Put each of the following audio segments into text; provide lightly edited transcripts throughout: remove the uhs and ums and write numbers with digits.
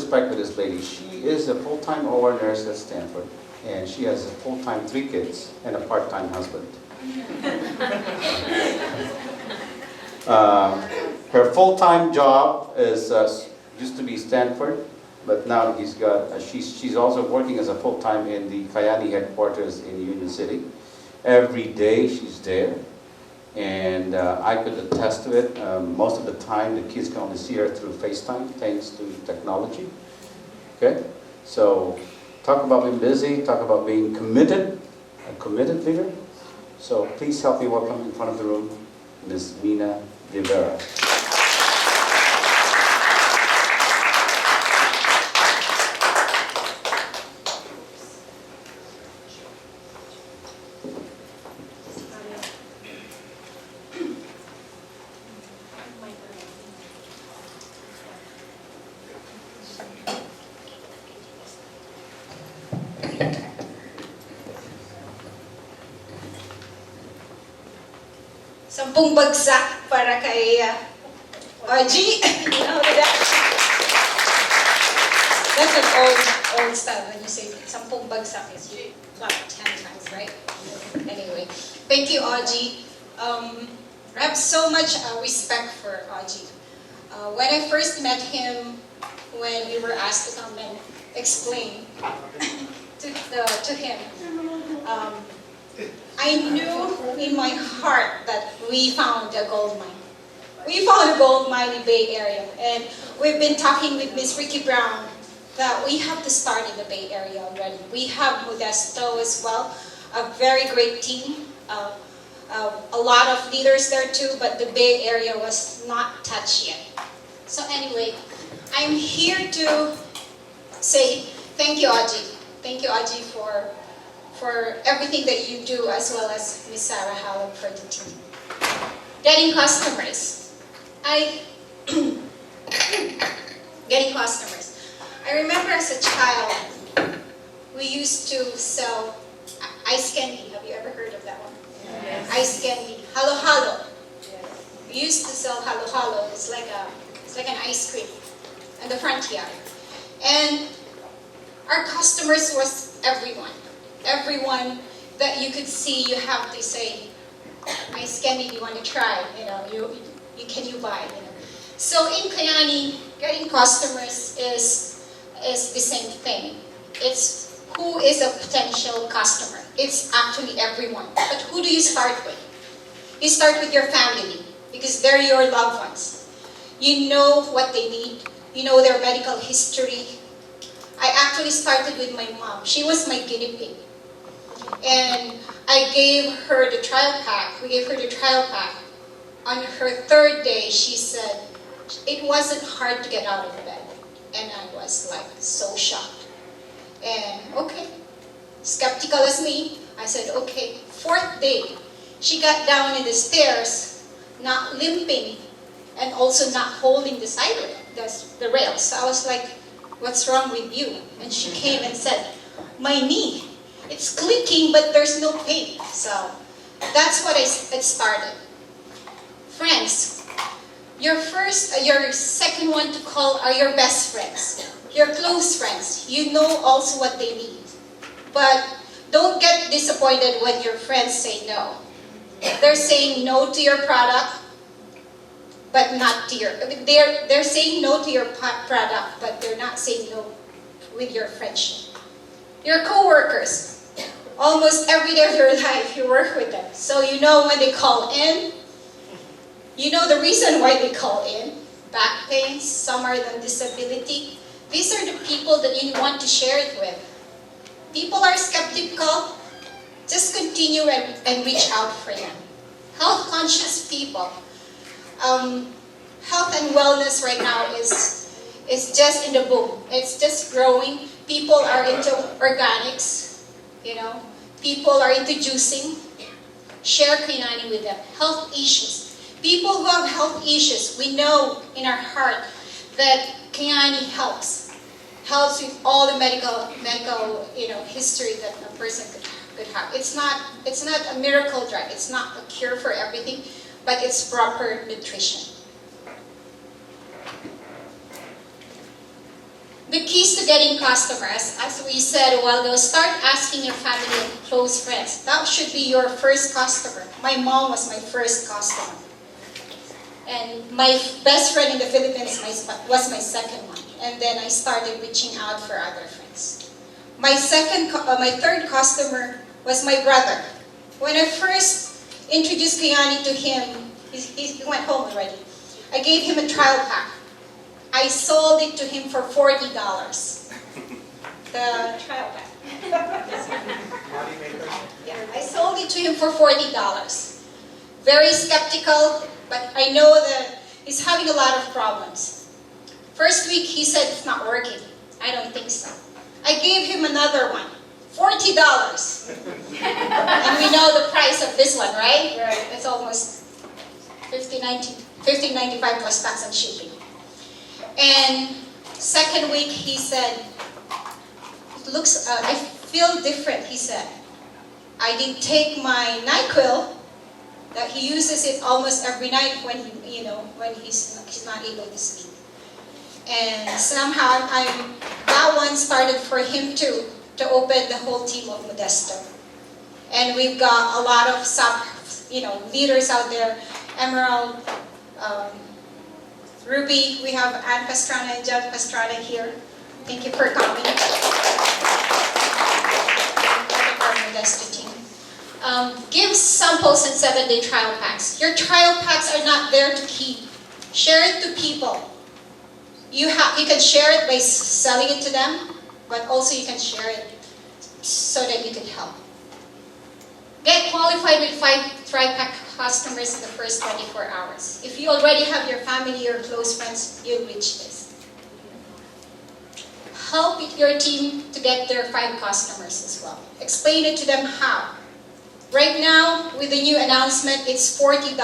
respect with this lady. She is a full-time OR nurse at Stanford, and she has a full-time 3 kids and a part-time husband. Her full-time job is used to be Stanford, but now she's also working as a full-time in the Kyani headquarters in Union City. Every day she's there, and I could attest to it. Most of the time the kids can only see her through FaceTime, thanks to technology. Okay, so talk about being busy, talk about being committed, a committed leader. So please help me welcome in front of the room, Ms. Mina De Vera. Sampung bagsak para kay Ojie. You know that? That's an old style when you say sampung bagsak is you clap 10 times, right? Anyway, thank you, Ojie. I have so much respect for Ojie. When I first met him, when we were asked to come and explain to him, I knew in my heart that we found a gold mine. We found a gold mine in the Bay Area, and we've been talking with Ms. Ricky Brown that we have to start in the Bay Area already. We have Modesto as well, a very great team, a lot of leaders there too, but the Bay Area was not touched yet. So anyway, I'm here to say thank you, Ojie. Thank you, Ojie, for everything that you do, as well as Ms. Sarah Howell for the team. Getting customers. Getting customers. I remember as a child, we used to sell ice candy. Have you ever heard of that one? Yes. Ice candy. Halo Halo. Yes. We used to sell Halo Halo. It's like an ice cream in the front yard. And our customers was everyone. Everyone that you could see, you have to say, ice candy, do you want to try? You know, can you buy? You know. So in Kyani, getting customers is the same thing. It's who is a potential customer. It's actually everyone. But who do you start with? You start with your family, because they're your loved ones. You know what they need. You know their medical history. I actually started with my mom. She was my guinea pig. And I gave her the trial pack. We gave her the trial pack. On her 3rd day, she said, it wasn't hard to get out of bed. And I was like so shocked. And okay, skeptical as me, I said, okay. 4th day, she got down in the stairs, not limping, and also not holding the side rail, the rails. So I was like, what's wrong with you? And she came and said, my knee. It's clicking, but there's no pain. So that's what it started. Friends, your second one to call are your best friends, your close friends. You know also what they need. But don't get disappointed when your friends say no. They're saying no to your product, but not to your. They're saying no to your product, but they're not saying no with your friendship. Your coworkers. Almost every day of your life, you work with them. So you know when they call in, you know the reason why they call in. Back pain, some are on disability. These are the people that you want to share it with. People are skeptical, just continue and reach out for them. Health conscious people. Health and wellness right now is just in the boom. It's just growing. People are into organics. You know, people are into juicing. Share Kyani with them. Health issues. People who have health issues, we know in our heart that Kyani helps with all the medical history that a person could have. It's not a miracle drug. It's not a cure for everything, but it's proper nutrition. The keys to getting customers, as we said a while ago, start asking your family and close friends. That should be your first customer. My mom was my first customer. And my best friend in the Philippines was my second one. And then I started reaching out for other friends. My third customer was my brother. When I first introduced Kyani to him, he went home already. I gave him a trial pack. I sold it to him for $40. The trial pack. Yeah, I sold it to him for $40. Very skeptical, but I know that he's having a lot of problems. First week he said it's not working. I don't think so. I gave him another one, $40. And we know the price of this one, right? Right. It's almost $15.95 plus tax and shipping. And second week he said, I feel different, he said. I did take my NyQuil, that he uses it almost every night when he's not able to sleep. And somehow that one started for him to open the whole team of Modesto. And we've got a lot of leaders out there, Emerald, Ruby, we have Ann Pastrana and John Pastrana here. Thank you for coming. Part of our Modesto team. Give samples and 7-day trial packs. Your trial packs are not there to keep. Share it to people. You can share it by selling it to them, but also you can share it so that you can help. Get qualified with 5 trial pack customers in the first 24 hours. If you already have your family or close friends, you'll reach this. Help your team to get their 5 customers as well. Explain it to them how. Right now, with the new announcement, it's $40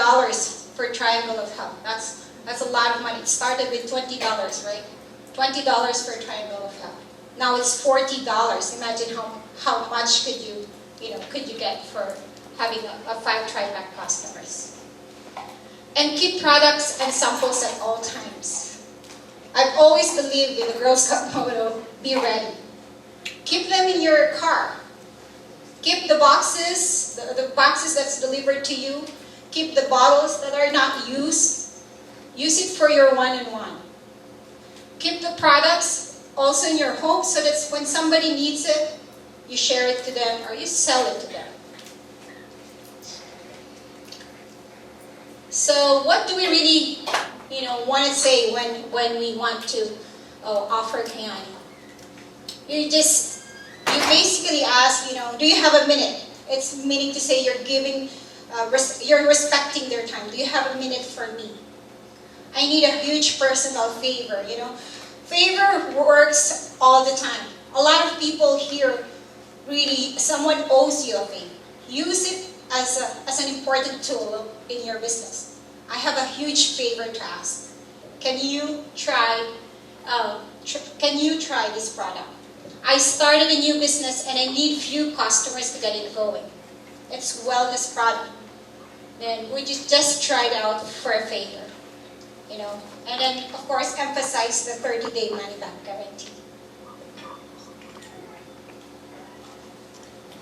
for Triangle of Health. That's a lot of money. It started with $20, right? $20 for Triangle of Health. Now it's $40. Imagine how much could you get for having a 5 tri-pack customers. And keep products and samples at all times. I've always believed in the Girl Scout motto, be ready. Keep them in your car. Keep the boxes, the boxes that's delivered to you. Keep the bottles that are not used. Use it for your one-on-one. Keep the products also in your home so that when somebody needs it, you share it to them or you sell it to them. So what do we really, want to say when we want to offer Kyani? You basically ask, do you have a minute? It's meaning to say you're giving, you're respecting their time. Do you have a minute for me? I need a huge personal favor, Favor works all the time. A lot of people here, really, someone owes you a favor. Use it as an important tool in your business. I have a huge favor to ask. Can you try this product? I started a new business and I need few customers to get it going. It's wellness product. Then would you just try it out for a favor? And then of course emphasize the 30-day money back guarantee.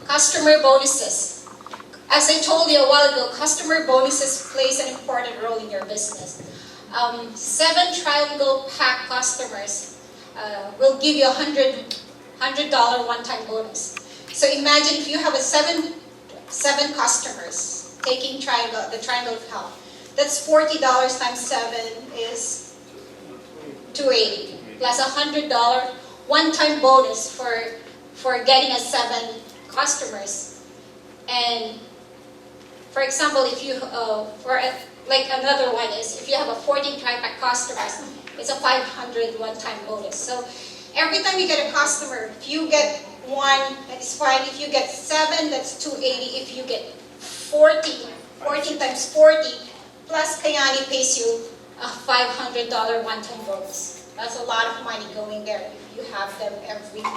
Customer bonuses. As I told you a while ago, customer bonuses plays an important role in your business. 7 Triangle Pack customers will give you $100 one-time bonus. So imagine if you have seven customers taking the Triangle of Health. That's $40 times 7 is $280 plus $100 one-time bonus for getting 7 customers. And for example, if you another one is if you have a 14 tri-pack customers, it's a $500 one-time bonus. So every time you get a customer, if you get 1, that is fine. If you get 7, that's $280. If you get 14 times 40, plus Kyani pays you a $500 one-time bonus. That's a lot of money going there if you have them every week.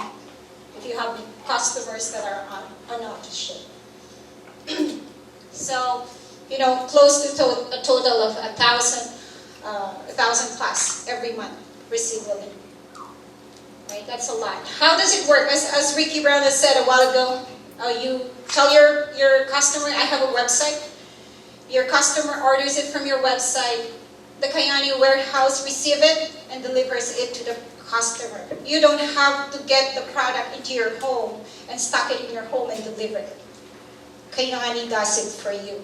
If you have customers that are on auto ship. So, close to a total of 1,000 plus every month receivable. That's a lot. How does it work? As Ricky Brown has said a while ago, you tell your customer, I have a website. Your customer orders it from your website. The Kyani warehouse receives it and delivers it to the customer. You don't have to get the product into your home and stock it in your home and deliver it. Kyani does it for you.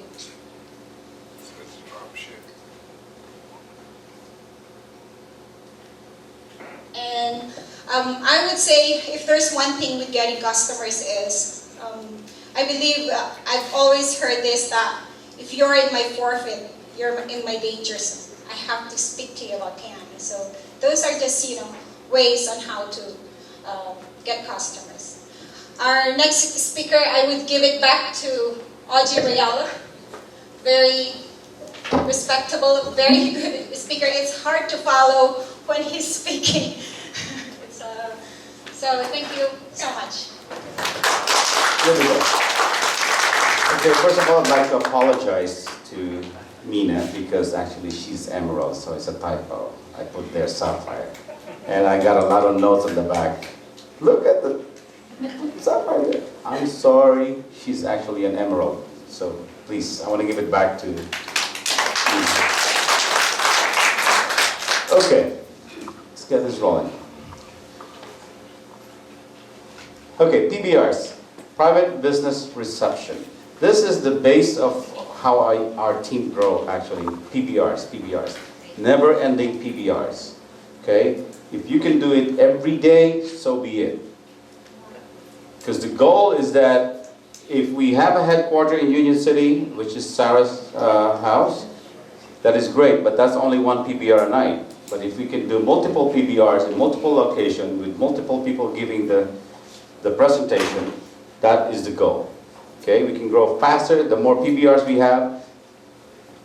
And I would say if there's one thing with getting customers is, I believe I've always heard this, that if you're in my forfeit, you're in my danger zone. I have to speak to you about Kyani. So those are just, ways on how to get customers. Our next speaker, I would give it back to Ojie Rayala. Very respectable, very good speaker. It's hard to follow when he's speaking. So thank you so much. There we go. Okay, first of all, I'd like to apologize to Mina because actually she's emerald, so it's a typo. I put there sapphire. And I got a lot of notes on the back. Look at the sapphire there. I'm sorry, she's actually an emerald. So please, I want to give it back to Mina. Okay, let's get this rolling. Okay, PBRs, private business reception. This is the base of how our team grow actually, PBRs. Never-ending PBRs, okay? If you can do it every day, so be it. Because the goal is that if we have a headquarter in Union City, which is Sarah's house, that is great, but that's only one PBR a night. But if we can do multiple PBRs in multiple locations with multiple people giving the presentation, that is the goal. Okay, we can grow faster. The more PBRs we have,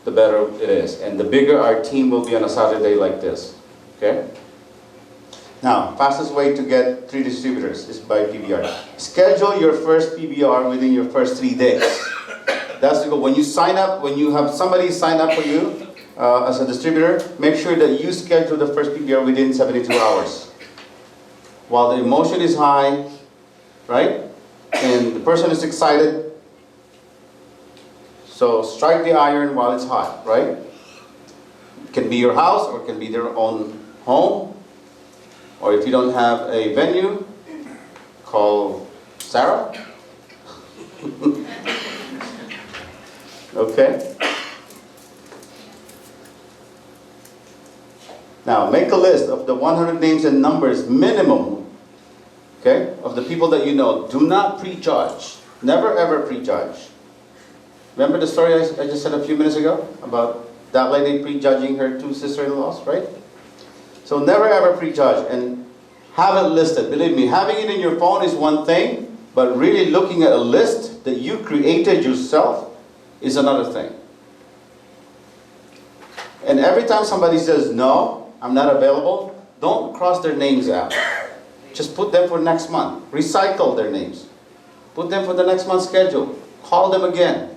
the better it is. And the bigger our team will be on a Saturday like this. Okay? Now, fastest way to get 3 distributors is by PBR. Schedule your first PBR within your first 3 days. That's the goal. When you sign up, when you have somebody sign up for you as a distributor, make sure that you schedule the first PBR within 72 hours. While the emotion is high, right? And the person is excited. So strike the iron while it's hot, right? It can be your house or it can be their own home. Or if you don't have a venue, call Sarah. Okay? Now, make a list of the 100 names and numbers minimum, okay, of the people that you know. Do not prejudge. Never ever prejudge. Remember the story I just said a few minutes ago about that lady prejudging her 2 sister-in-laws, right? So never ever prejudge and have it listed. Believe me, having it in your phone is one thing, but really looking at a list that you created yourself is another thing. And every time somebody says, no, I'm not available, don't cross their names out. Just put them for next month. Recycle their names. Put them for the next month's schedule. Call them again.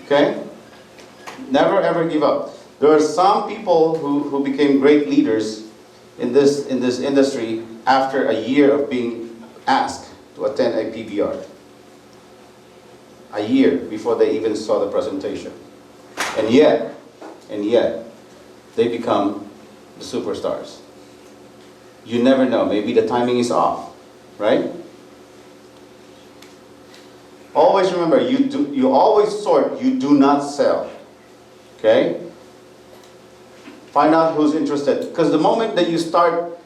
Okay? Never ever give up. There are some people who became great leaders in this industry after a year of being asked to attend a PBR. A year before they even saw the presentation. And yet, they become the superstars. You never know. Maybe the timing is off, right? Always remember, you always sort, you do not sell. Okay? Find out who's interested. Because the moment that you start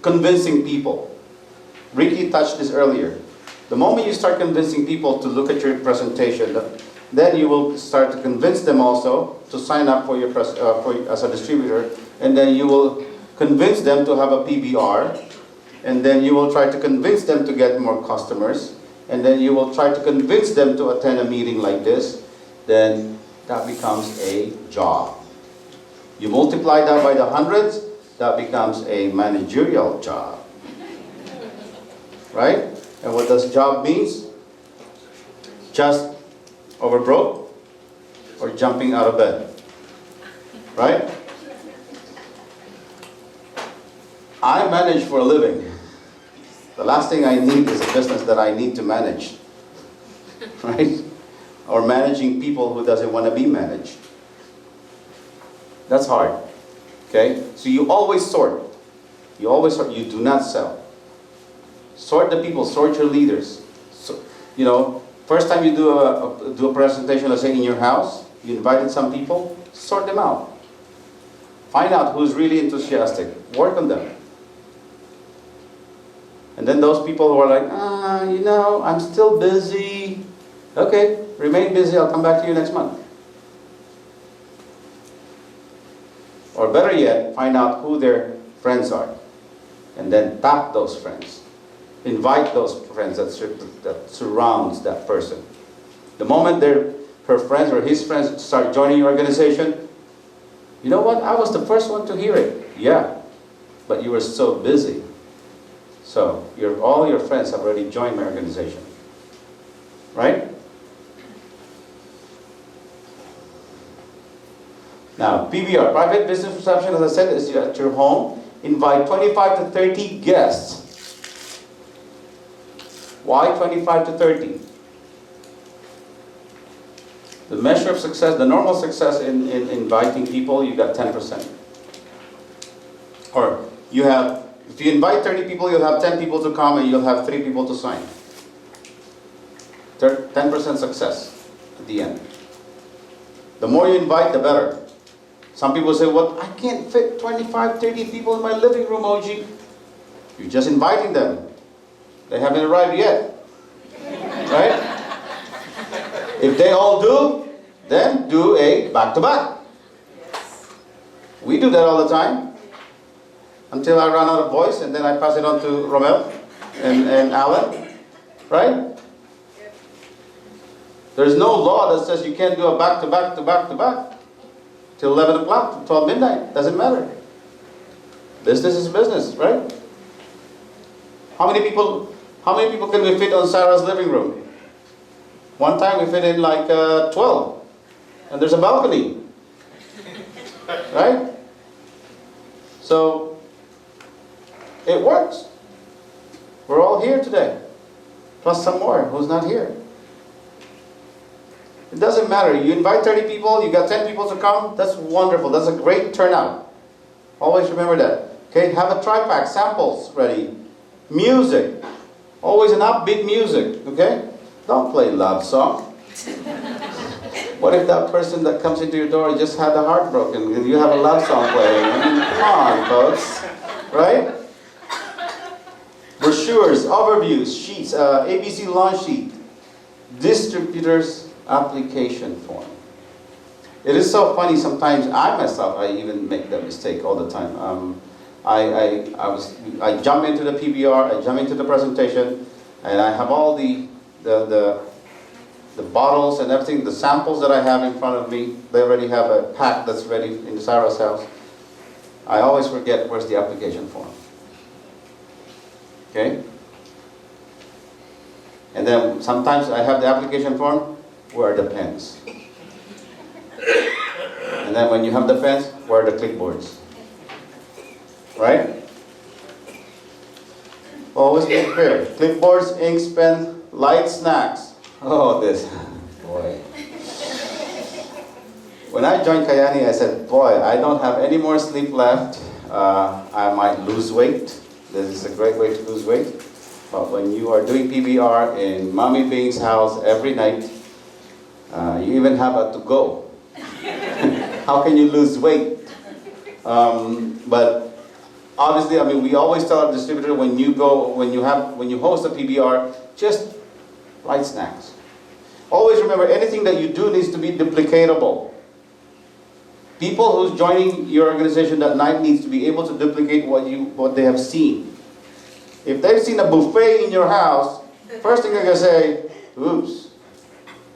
convincing people, Ricky touched this earlier, the moment you start convincing people to look at your presentation, then you will start to convince them also to sign up for your as a distributor, and then you will convince them to have a PBR, and then you will try to convince them to get more customers, and then you will try to convince them to attend a meeting like this. Then that becomes a job. You multiply that by the hundreds, that becomes a managerial job. Right? And what does job means? Just over broke or jumping out of bed. Right? I manage for a living. The last thing I need is a business that I need to manage, right? Or managing people who doesn't want to be managed. That's hard, okay? So you always sort. You always sort. You do not sell. Sort the people. Sort your leaders. So, you know, first time you do a presentation, let's say in your house, you invited some people. Sort them out. Find out who's really enthusiastic. Work on them. And then those people who are like, you know, I'm still busy. Okay, remain busy. I'll come back to you next month. Or better yet, find out who their friends are. And then tap those friends. Invite those friends that surrounds that person. The moment her friends or his friends start joining your organization, you know what? I was the first one to hear it. Yeah, but you were so busy. So all your friends have already joined my organization. Right? Now, PBR, private business reception, as I said, is at your home. Invite 25 to 30 guests. Why 25 to 30? The measure of success, the normal success in inviting people, you got 10%. Or you have, if you invite 30 people, you'll have 10 people to come and you'll have 3 people to sign. 10% success at the end. The more you invite, the better. Some people say, well, I can't fit 25, 30 people in my living room, Ojie. You're just inviting them. They haven't arrived yet. Right? If they all do, then do a back-to-back. We do that all the time. Until I run out of voice, and then I pass it on to Romel and Alan. Right? There's no law that says you can't do a back-to-back to back-to-back. Till 11 o'clock, 12 midnight, doesn't matter. Business is business, right? How many people can we fit on Sarah's living room? One time we fit in like 12. And there's a balcony. Right? So, it works. We're all here today. Plus some more who's not here. It doesn't matter. You invite 30 people, you got 10 people to come, that's wonderful. That's a great turnout. Always remember that. Okay, have a tri-pack, samples ready. Music. Always an upbeat music, okay? Don't play love song. What if that person that comes into your door just had a heart broken and you have a love song playing? I mean, come on, folks. Right? Brochures, overviews, sheets, ABC launch sheet, distributors, application form. It is so funny sometimes. I even make that mistake all the time. I jump into the PBR, I jump into the presentation, and I have all the bottles and everything, the samples that I have in front of me. They already have a pack that's ready in Sarah's house. I always forget where's the application form. Okay? And then sometimes I have the application form. Where are the pens? And then when you have the pens, where are the clipboards? Right? Always be clear. Clipboards, inks, pen, light snacks. Oh, this. Boy. When I joined Kyani, I said, boy, I don't have any more sleep left. I might lose weight. This is a great way to lose weight. But when you are doing PBR in Mommy Bing's house every night, you even have a to-go. How can you lose weight? But obviously, I mean, we always tell our distributor when you host a PBR, just light snacks. Always remember, anything that you do needs to be duplicatable. People who's joining your organization that night needs to be able to duplicate what they have seen. If they've seen a buffet in your house, first thing they're going to say, oops,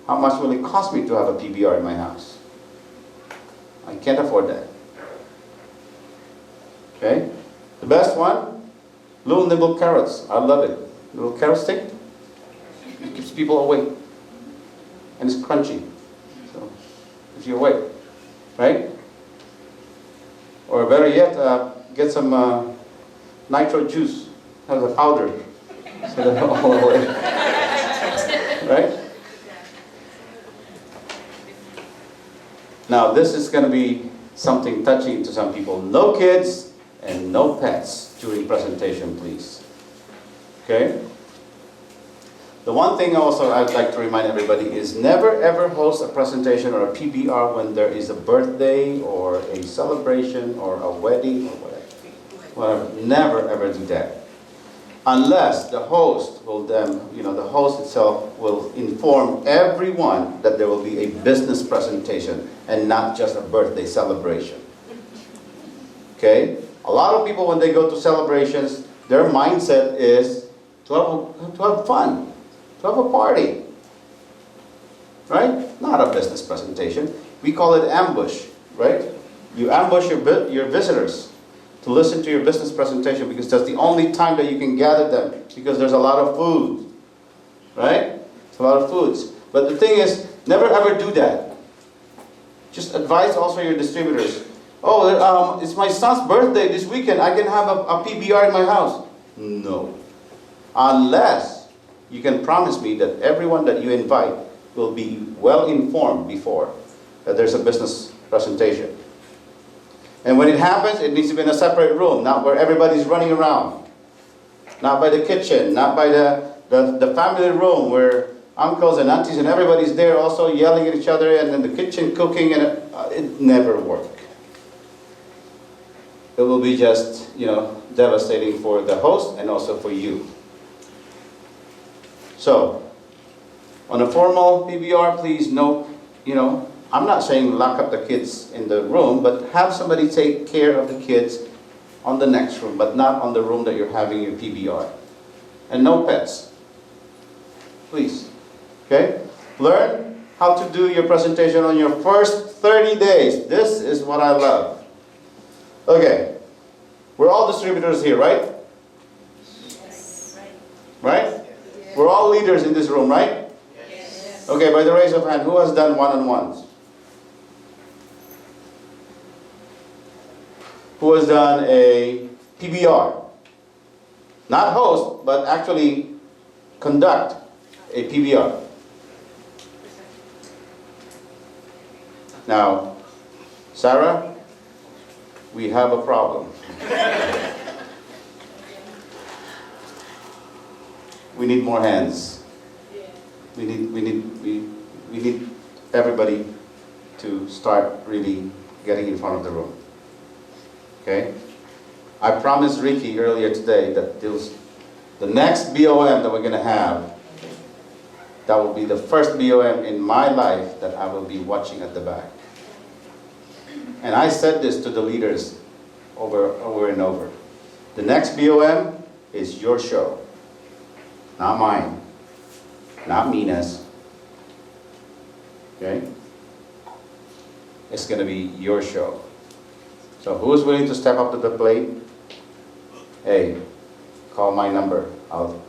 how much will it cost me to have a PBR in my house? I can't afford that. Okay? The best one, little nibble carrots. I love it. Little carrot stick. It keeps people awake. And it's crunchy. So, if you're awake. Right? Or better yet, get some nitro juice, have the powder. So they're all away. Right? Now this is going to be something touching to some people. No kids and no pets during presentation, please. Okay? The one thing also I'd like to remind everybody is never ever host a presentation or a PBR when there is a birthday or a celebration or a wedding or whatever. Never ever do that. Unless the host will then, the host itself will inform everyone that there will be a business presentation and not just a birthday celebration. Okay? A lot of people when they go to celebrations, their mindset is to have fun. To have a party, right? Not a business presentation. We call it ambush, right? You ambush your visitors to listen to your business presentation because that's the only time that you can gather them because there's a lot of food, right? It's a lot of foods. But the thing is, never ever do that. Just advise also your distributors. Oh, it's my son's birthday this weekend. I can have a PBR in my house. No. Unless you can promise me that everyone that you invite will be well informed before that there's a business presentation. And when it happens, it needs to be in a separate room, not where everybody's running around. Not by the kitchen, not by the family room where uncles and aunties and everybody's there also yelling at each other and in the kitchen cooking, and it never works. It will be just, devastating for the host and also for you. So, on a formal PBR, please note, I'm not saying lock up the kids in the room, but have somebody take care of the kids on the next room, but not on the room that you're having your PBR. And no pets. Please. Okay? Learn how to do your presentation on your first 30 days. This is what I love. Okay. We're all distributors here, right? Yes. Right? We're all leaders in this room, right? Yes. Okay, by the raise of hand, who has done one-on-ones? Who has done a PBR? Not host, but actually conduct a PBR. Now, Sarah, we have a problem. We need more hands. We need everybody to start really getting in front of the room. Okay? I promised Ricky earlier today that the next BOM that we're going to have, that will be the first BOM in my life that I will be watching at the back. And I said this to the leaders over and over. The next BOM is your show. Not mine. Not Mina's. Okay? It's going to be your show. So who's willing to step up to the plate? Hey, call my number. I'll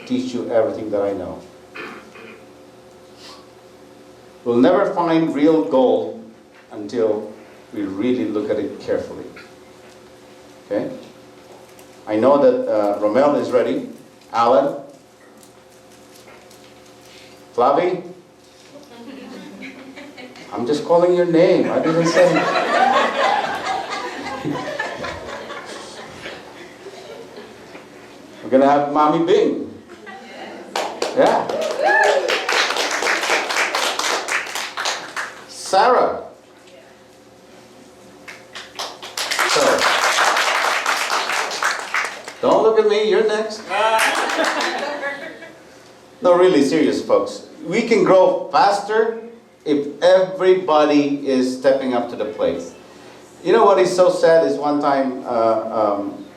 teach you everything that I know. We'll never find real gold until we really look at it carefully. Okay? I know that Romel is ready. Alan? Flavi? I'm just calling your name. I didn't say. We're going to have Mommy Bing. Yeah. Sarah. So, don't look at me, you're next. No, really serious, folks. We can grow faster if everybody is stepping up to the plate. You know what is so sad is one time,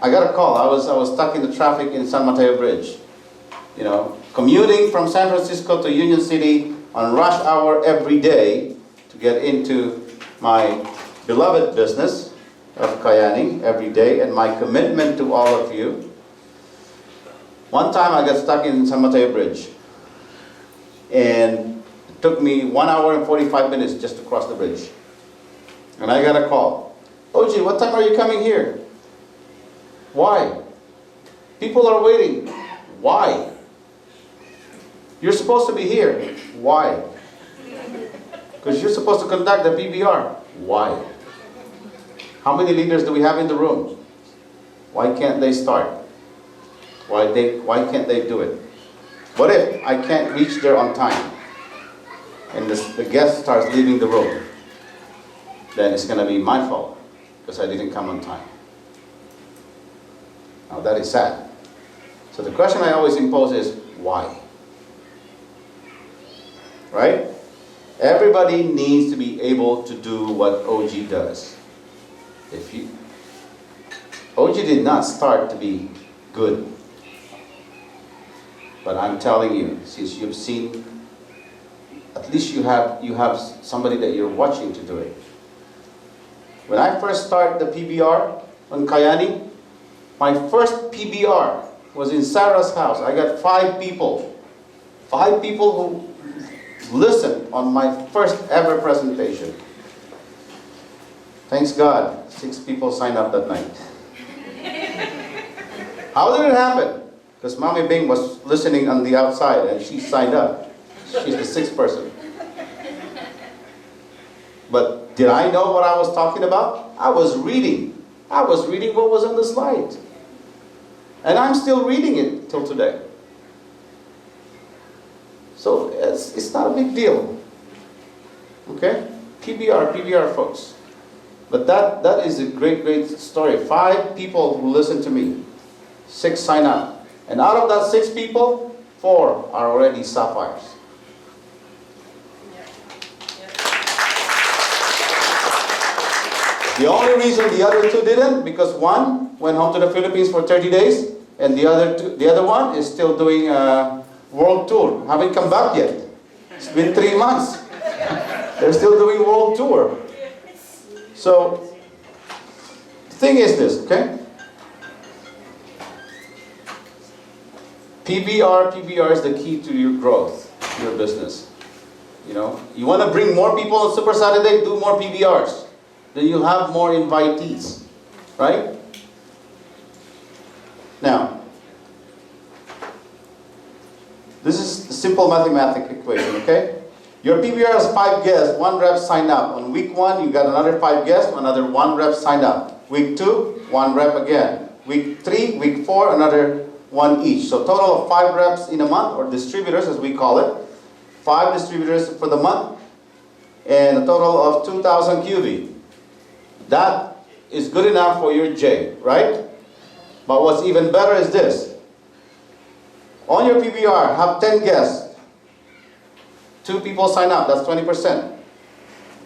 I got a call. I was stuck in the traffic in San Mateo Bridge. Commuting from San Francisco to Union City on rush hour every day to get into my beloved business of Kyani every day and my commitment to all of you. One time I got stuck in San Mateo Bridge and it took me 1 hour and 45 minutes just to cross the bridge. And I got a call. Ojie, what time are you coming here? Why? People are waiting. Why? You're supposed to be here. Why? Because you're supposed to conduct the PBR. Why? How many leaders do we have in the room? Why can't they start? Why can't they do it? What if I can't reach there on time and the guest starts leaving the room? Then it's going to be my fault because I didn't come on time. Now that is sad. So the question I always impose is, why? Right? Everybody needs to be able to do what Ojie does. Ojie did not start to be good. But I'm telling you, since you've seen, at least you have somebody that you're watching to do it. When I first started the PBR on Kyani, my first PBR was in Sarah's house. I got 5 people. 5 people who listened on my first ever presentation. Thanks God, 6 people signed up that night. How did it happen? Because Mommy Bing was listening on the outside and she signed up. She's the 6th person. But did I know what I was talking about? I was reading. I was reading what was on the slide. And I'm still reading it till today. So it's not a big deal. Okay? PBR folks. But that is a great story. 5 people who listen to me. 6 sign up. And out of that 6 people, 4 are already sapphires. The only reason the other 2 didn't, because one went home to the Philippines for 30 days, and the other one is still doing a world tour. Haven't come back yet. It's been 3 months. They're still doing world tour. So, the thing is this, okay? PBR is the key to your growth, your business. You know, you want to bring more people on Super Saturday, do more PBRs. Then you'll have more invitees, right? Now, this is a simple mathematical equation, okay? Your PBR has 5 guests, 1 rep signed up. On week 1, you got another 5 guests, another 1 rep signed up. Week 2, 1 rep again. Week 3, week 4, another 1 each. So total of 5 reps in a month, or distributors as we call it. 5 distributors for the month, and a total of 2,000 QV. That is good enough for your J, right? But what's even better is this. On your PBR, have 10 guests. 2 people sign up, that's 20%.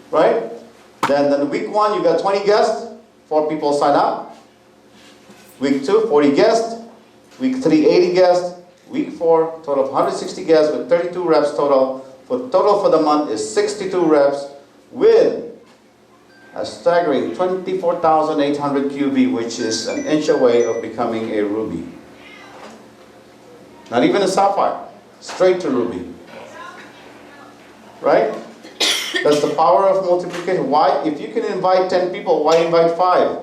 Right? Then week 1, you got 20 guests, 4 people sign up. Week 2, 40 guests. Week 3, 80 guests. Week 4, total of 160 guests with 32 reps total. Total for the month is 62 reps with a staggering 24,800 QV, which is an inch away of becoming a ruby. Not even a sapphire, straight to ruby. Right? That's the power of multiplication. Why? If you can invite 10 people, why invite 5?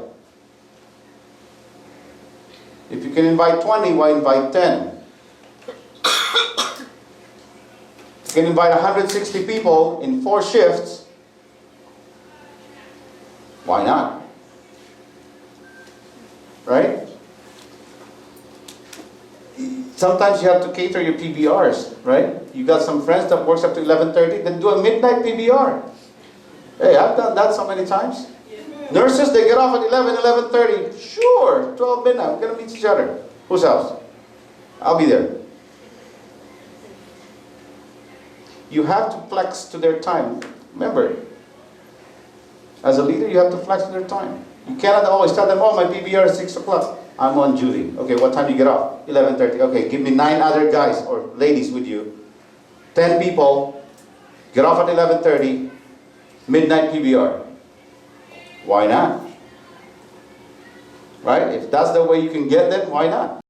If you can invite 20, why invite 10? You can invite 160 people in 4 shifts. Why not? Right? Sometimes you have to cater your PBRs, right? You got some friends that works up to 11:30, then do a midnight PBR. Hey, I've done that so many times. Nurses, they get off at 11:30. Sure, 12 midnight, we're going to meet each other. Whose house? I'll be there. You have to flex to their time. Remember, as a leader, you have to flex to their time. You cannot always tell them, oh, my PBR is 6 o'clock. I'm on duty. Okay, what time do you get off? 11:30. Okay, give me 9 other guys or ladies with you. 10 people. Get off at 11:30. Midnight PBR. Why not? Right? If that's the way you can get them, why not?